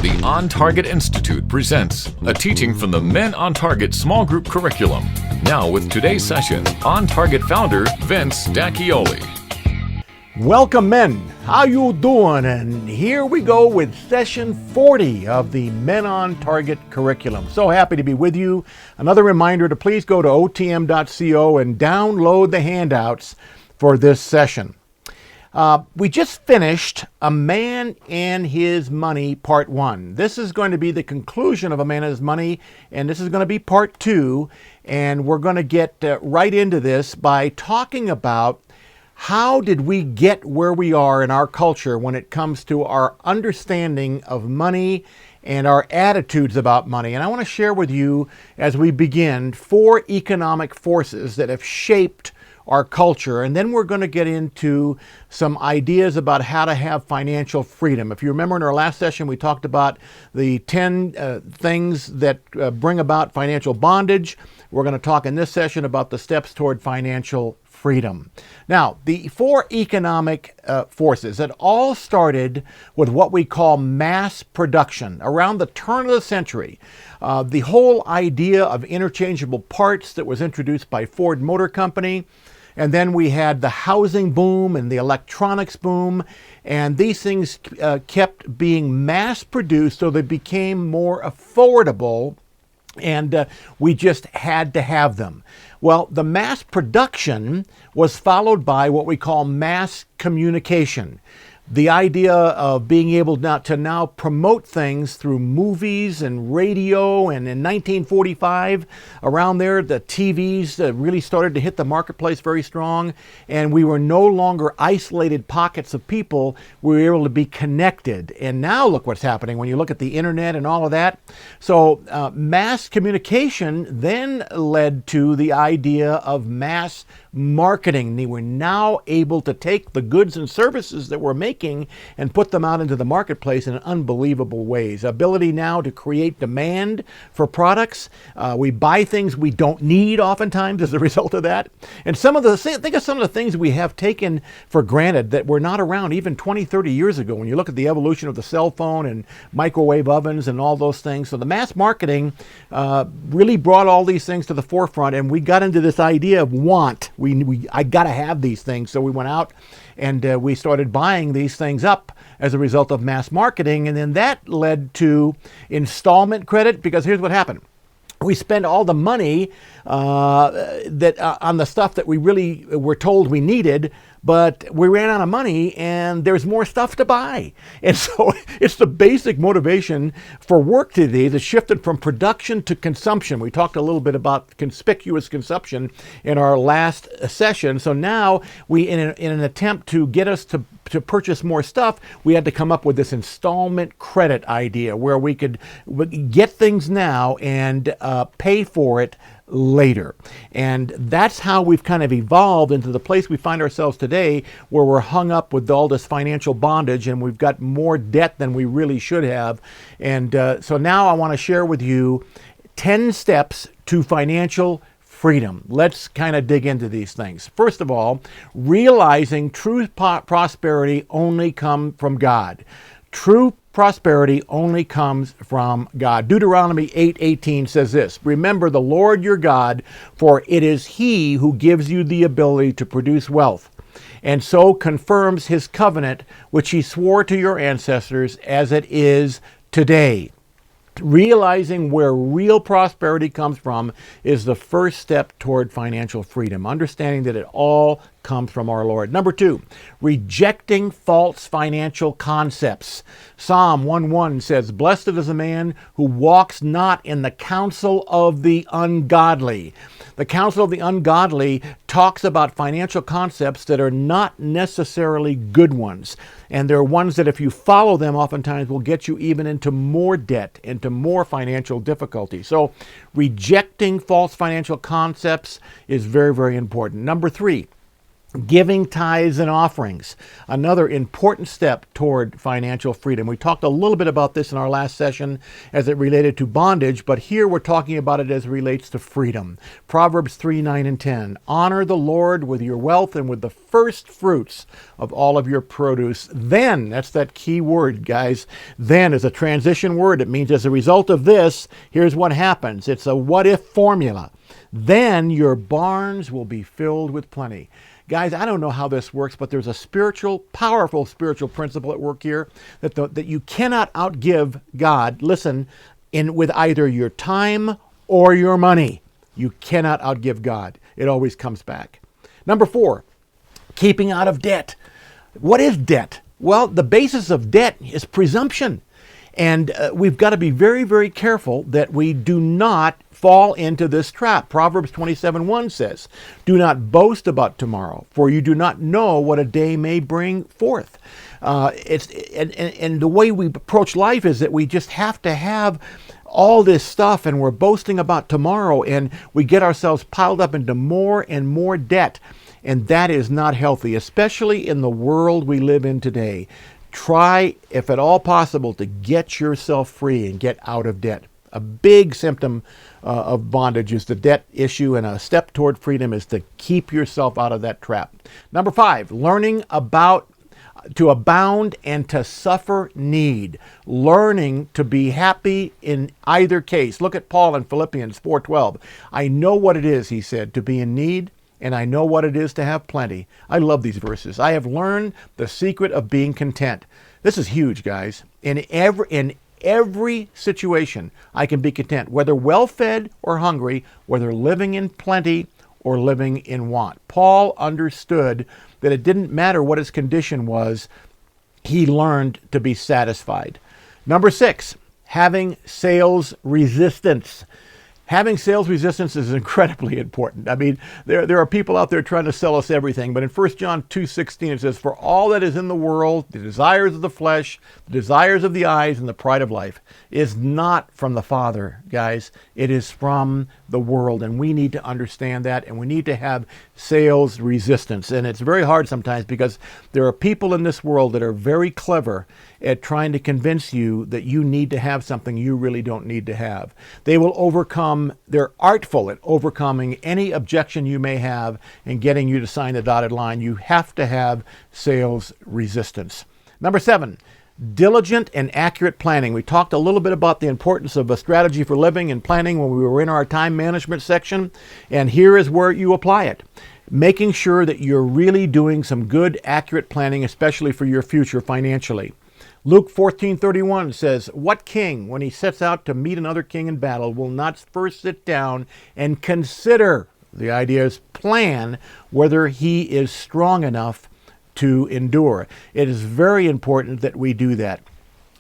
The On Target Institute presents a teaching from the Men on Target small group curriculum. Now with today's session, On Target founder Vince D'Acchioli. Welcome, men. How you doing? And here we go with session 40 of the Men on Target curriculum. So happy to be with you. Another reminder to please go to otm.co and download the handouts for this session. We just finished A Man and His Money Part 1. This is going to be the conclusion of A Man and His Money, and this is going to be Part 2. And we're going to get right into this by talking about how did we get where we are in our culture when it comes to our understanding of money and our attitudes about money. And I want to share with you, as we begin, 4 economic forces that have shaped our culture. And then we're going to get into some ideas about how to have financial freedom. If you remember in our last session, we talked about the 10 things that bring about financial bondage. We're going to talk in this session about the steps toward financial freedom. Now, the 4 economic forces that all started with what we call mass production around the turn of the century. The whole idea of interchangeable parts that was introduced by Ford Motor Company. And then we had the housing boom and the electronics boom. And these things kept being mass produced, so they became more affordable. And we just had to have them. Well, the mass production was followed by what we call mass communication. The idea of being able to now promote things through movies and radio. And in 1945, around there, the TVs really started to hit the marketplace very strong. And we were no longer isolated pockets of people. We were able to be connected. And now look what's happening when you look at the internet and all of that. So mass communication then led to the idea of mass marketing. They were now able to take the goods and services that we're making and put them out into the marketplace in unbelievable ways. Ability now to create demand for products. We buy things we don't need oftentimes as a result of that. And think of some of the things we have taken for granted that were not around even 20, 30 years ago. When you look at the evolution of the cell phone and microwave ovens and all those things. So the mass marketing really brought all these things to the forefront, and we got into this idea of want. I got to have these things. So we went out and we started buying these things up as a result of mass marketing. And then that led to installment credit, because here's what happened. We spent all the money on the stuff that we really were told we needed, but we ran out of money and there's more stuff to buy. And so it's the basic motivation for work today that shifted from production to consumption. We talked a little bit about conspicuous consumption in our last session. So now in an attempt to get us to purchase more stuff, we had to come up with this installment credit idea where we could get things now and pay for it later. And that's how we've kind of evolved into the place we find ourselves today, where we're hung up with all this financial bondage and we've got more debt than we really should have. And so now I want to share with you 10 steps to financial freedom. Let's kind of dig into these things. First of all, realizing true prosperity only comes from God. True prosperity only comes from God. Deuteronomy 8:18 says this: "Remember the Lord your God, for it is He who gives you the ability to produce wealth, and so confirms His covenant, which He swore to your ancestors as it is today." Realizing where real prosperity comes from is the first step toward financial freedom. Understanding that it all comes from our Lord. Number 2, rejecting false financial concepts. Psalm 1:1 says, "Blessed is the man who walks not in the counsel of the ungodly." The counsel of the ungodly talks about financial concepts that are not necessarily good ones. And they're ones that if you follow them, oftentimes will get you even into more debt, into more financial difficulty. So rejecting false financial concepts is very, very important. Number 3, Giving tithes and offerings, another important step toward financial freedom. We talked a little bit about this in our last session as it related to bondage, but here we're talking about it as it relates to freedom. Proverbs 3, 9, and 10. Honor the Lord with your wealth and with the first fruits of all of your produce. Then, that's that key word, guys. Then is a transition word. It means as a result of this, here's what happens. It's a what-if formula. Then your barns will be filled with plenty. Guys, I don't know how this works, but there's a powerful spiritual principle at work here that you cannot outgive God. Listen, with either your time or your money. You cannot outgive God. It always comes back. Number 4, keeping out of debt. What is debt? Well, the basis of debt is presumption. And we've got to be very, very careful that we do not fall into this trap. Proverbs 27:1 says, do not boast about tomorrow, for you do not know what a day may bring forth. And the way we approach life is that we just have to have all this stuff, and we're boasting about tomorrow, and we get ourselves piled up into more and more debt. And that is not healthy, especially in the world we live in today. Try, if at all possible, to get yourself free and get out of debt. A big symptom of bondage is the debt issue, and a step toward freedom is to keep yourself out of that trap. Number 5, learning to abound and to suffer need. Learning to be happy in either case. Look at Paul in Philippians 4:12. I know what it is, he said, to be in need, and I know what it is to have plenty. I love these verses. I have learned the secret of being content. This is huge, guys. In every situation, I can be content, whether well-fed or hungry, whether living in plenty or living in want. Paul understood that it didn't matter what his condition was. He learned to be satisfied. Number 6, having sales resistance. Having sales resistance is incredibly important. I mean, there are people out there trying to sell us everything, but in 1 John 2:16 it says, for all that is in the world, the desires of the flesh, the desires of the eyes, and the pride of life, is not from the Father, guys. It is from the world, and we need to understand that, and we need to have sales resistance. And it's very hard sometimes because there are people in this world that are very clever at trying to convince you that you need to have something you really don't need to have. They're artful at overcoming any objection you may have and getting you to sign the dotted line. You have to have sales resistance. Number 7, diligent and accurate planning. We talked a little bit about the importance of a strategy for living and planning when we were in our time management section, and here is where you apply it. Making sure that you're really doing some good, accurate planning, especially for your future financially. Luke 14:31 says, what king, when he sets out to meet another king in battle, will not first sit down and consider, the idea is plan, whether he is strong enough to endure? It is very important that we do that.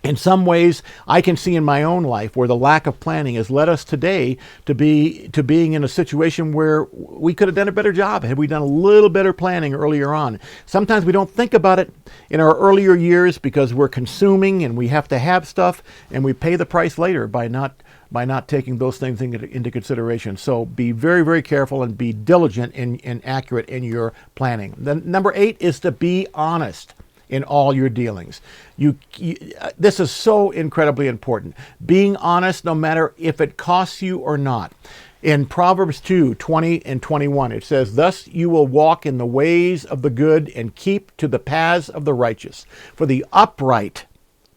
In some ways, I can see in my own life where the lack of planning has led us today to being in a situation where we could have done a better job had we done a little better planning earlier on. Sometimes we don't think about it in our earlier years because we're consuming and we have to have stuff, and we pay the price later by not taking those things into consideration. So be very, very careful and be diligent and accurate in your planning. Then number 8 is to be honest in all your dealings. This is so incredibly important. Being honest, no matter if it costs you or not. In Proverbs 2:20 and 21, it says, thus you will walk in the ways of the good and keep to the paths of the righteous. For the upright,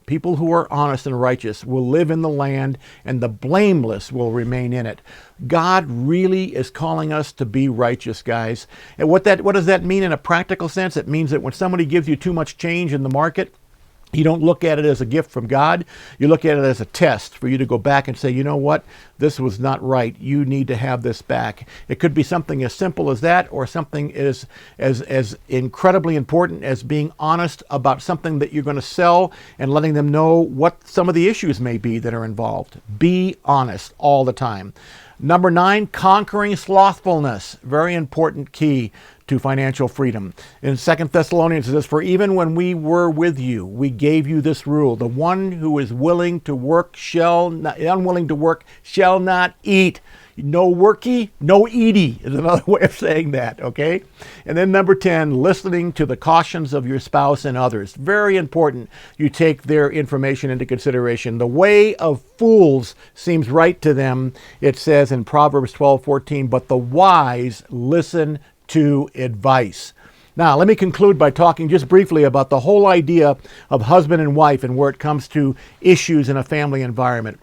people who are honest and righteous, will live in the land, and the blameless will remain in it. God really is calling us to be righteous, guys. And what does that mean in a practical sense? It means that when somebody gives you too much change in the market, you don't look at it as a gift from God. You look at it as a test for you to go back and say, you know what? This was not right. You need to have this back. It could be something as simple as that, or something as incredibly important as being honest about something that you're going to sell and letting them know what some of the issues may be that are involved. Be honest all the time. Number 9, conquering slothfulness. Very important key to financial freedom. In 2 Thessalonians it says, "For even when we were with you, we gave you this rule: the one who is willing to work unwilling to work shall not eat." No worky, no eaty is another way of saying that, okay? And then number 10, listening to the cautions of your spouse and others. Very important you take their information into consideration. The way of fools seems right to them, it says in Proverbs 12:14, but the wise listen to advice. Now, let me conclude by talking just briefly about the whole idea of husband and wife and where it comes to issues in a family environment.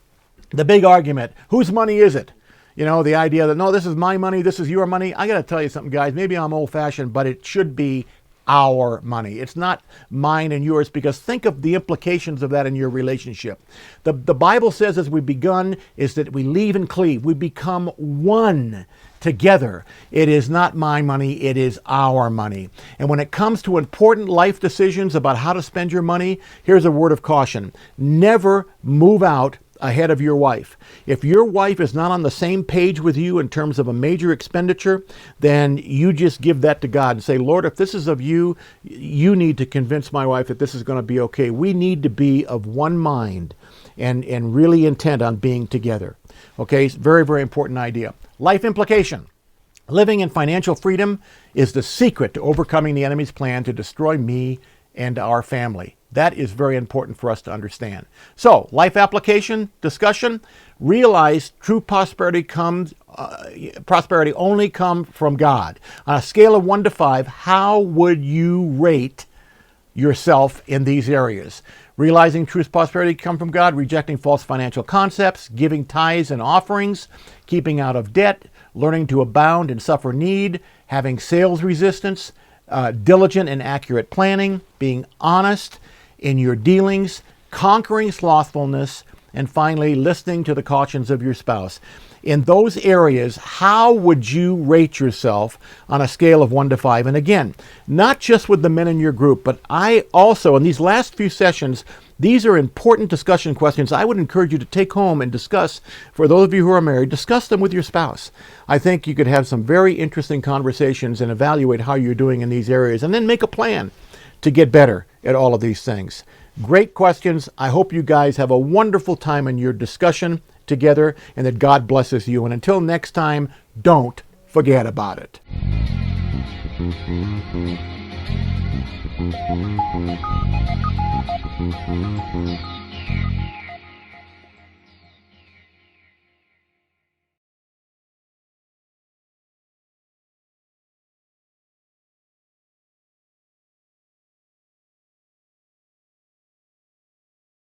The big argument, whose money is it? You know, the idea that, no, this is my money, this is your money. I got to tell you something, guys. Maybe I'm old-fashioned, but it should be our money. It's not mine and yours, because think of the implications of that in your relationship. The Bible says, as we've begun, is that we leave and cleave. We become one together. It is not my money, it is our money. And when it comes to important life decisions about how to spend your money, here's a word of caution. Never move out ahead of your wife. If your wife is not on the same page with you in terms of a major expenditure, then you just give that to God and say, Lord, if this is of you, you need to convince my wife that this is going to be okay. We need to be of one mind and really intent on being together. Okay, it's very, very important idea. Life implication. Living in financial freedom is the secret to overcoming the enemy's plan to destroy me and our family. That is very important for us to understand. So, life application discussion. Realize true prosperity only comes from God. On a scale of 1 to 5, how would you rate yourself in these areas? Realizing true prosperity comes from God, rejecting false financial concepts, giving tithes and offerings, keeping out of debt, learning to abound and suffer need, having sales resistance, diligent and accurate planning, being honest in your dealings, conquering slothfulness, and finally, listening to the cautions of your spouse. In those areas, how would you rate yourself on a scale of 1 to 5? And again, not just with the men in your group, but I also, in these last few sessions, these are important discussion questions I would encourage you to take home and discuss. For those of you who are married, discuss them with your spouse. I think you could have some very interesting conversations and evaluate how you're doing in these areas, and then make a plan to get better at all of these things. Great questions. I hope you guys have a wonderful time in your discussion together, and that God blesses you. And until next time, don't forget about it.